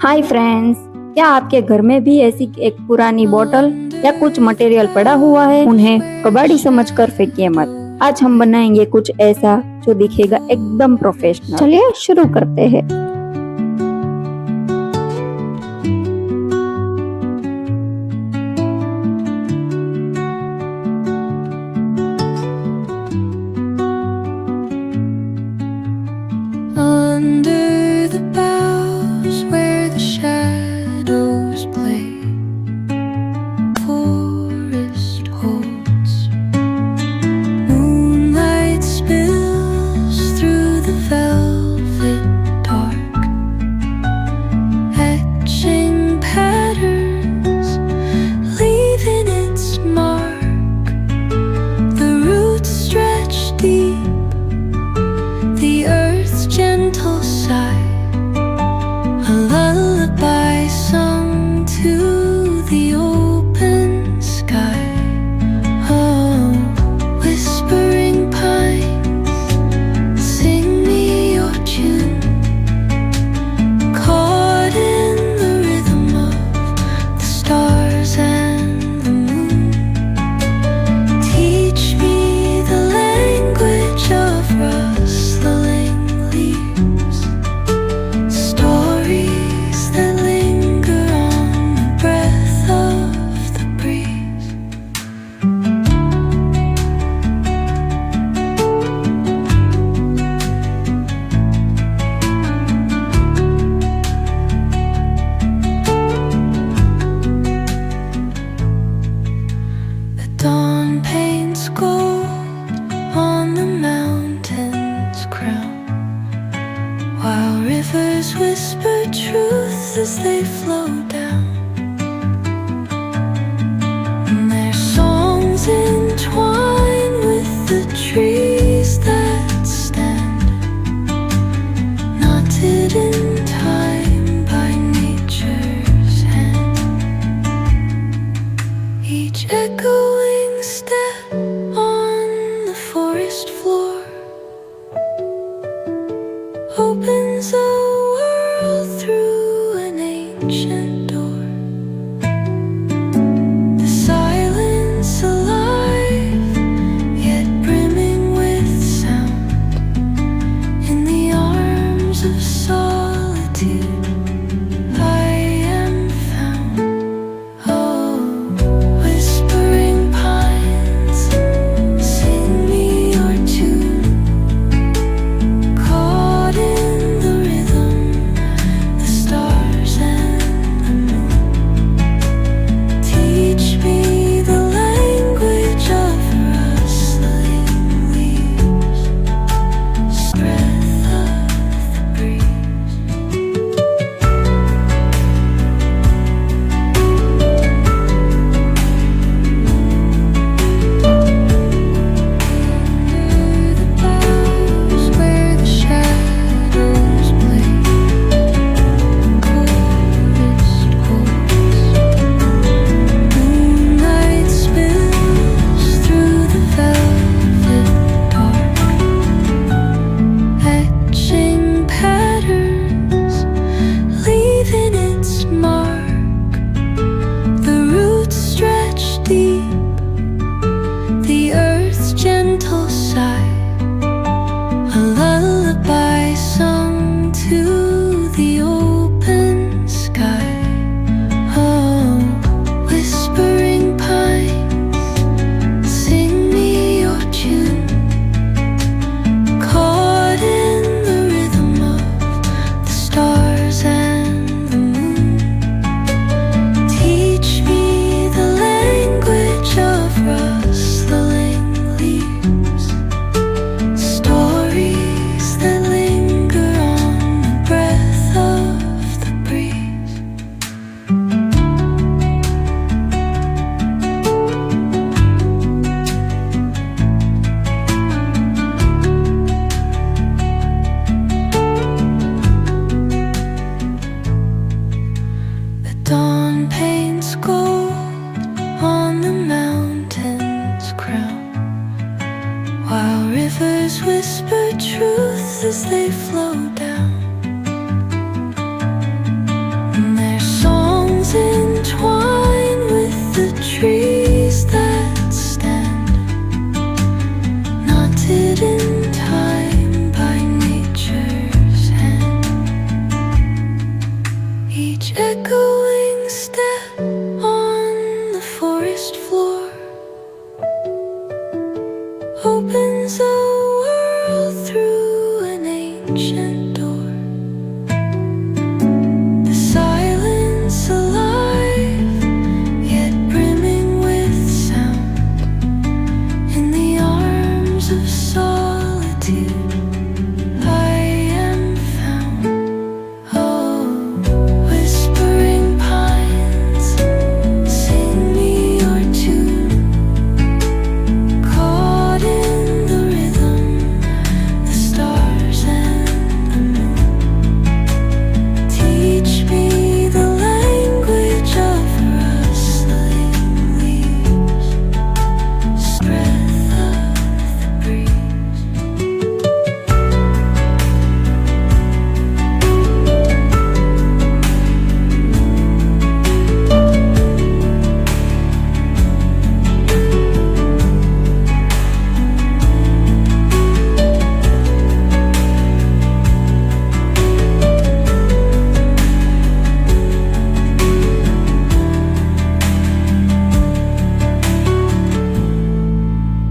Hi friends, क्या आपके घर में भी ऐसी एक पुरानी बोतल या कुछ मटेरियल पड़ा हुआ है? उन्हें कबाड़ी समझकर फेंकिए मत। आज हम बनाएंगे कुछ ऐसा जो दिखेगा एकदम प्रोफेशनल। चलिए शुरू करते हैं। Under the boughs where the shadows play, forest holds. Moonlight spills through the velvet dark, etching patterns, leaving its mark. The roots stretch deep, the earth's gentle sigh, a lullaby sung to the open sky. Oh, whispering pines, sing me your tune, caught in the rhythm of the stars and the moon. Teach me the language of rustling leaves, stories that linger on the breath of the breeze. The dawn paints gold on the mountain's crown, while rivers whisper truth as they flow down. And their songs entwine with the trees that stand, knotted in time by nature's hand. Each echoing step on the forest floor opens a world through an ancient door. The silence alive, yet brimming with sound. In the arms of solitude, I am found. Oh, whispering pines, sing me your tune, caught in the rhythm, the stars and the moon. Teach me the language of rustling leaves, breath of the breeze. Under the boughs where the shadows play, forest holds. Moonlight spills through the velvet dark, etching patterns, leaving its mark. The roots stretch deep, the earth's gentle sigh, a lullaby sung to the open sky. Oh, whispering pines, sing me your tune, caught in the rhythm of the stars and the moon. Teach me the language of rustling leaves, stories that linger on the breath of the breeze. The dawn paints gold on the mountain's crown, while rivers whisper truth as they flow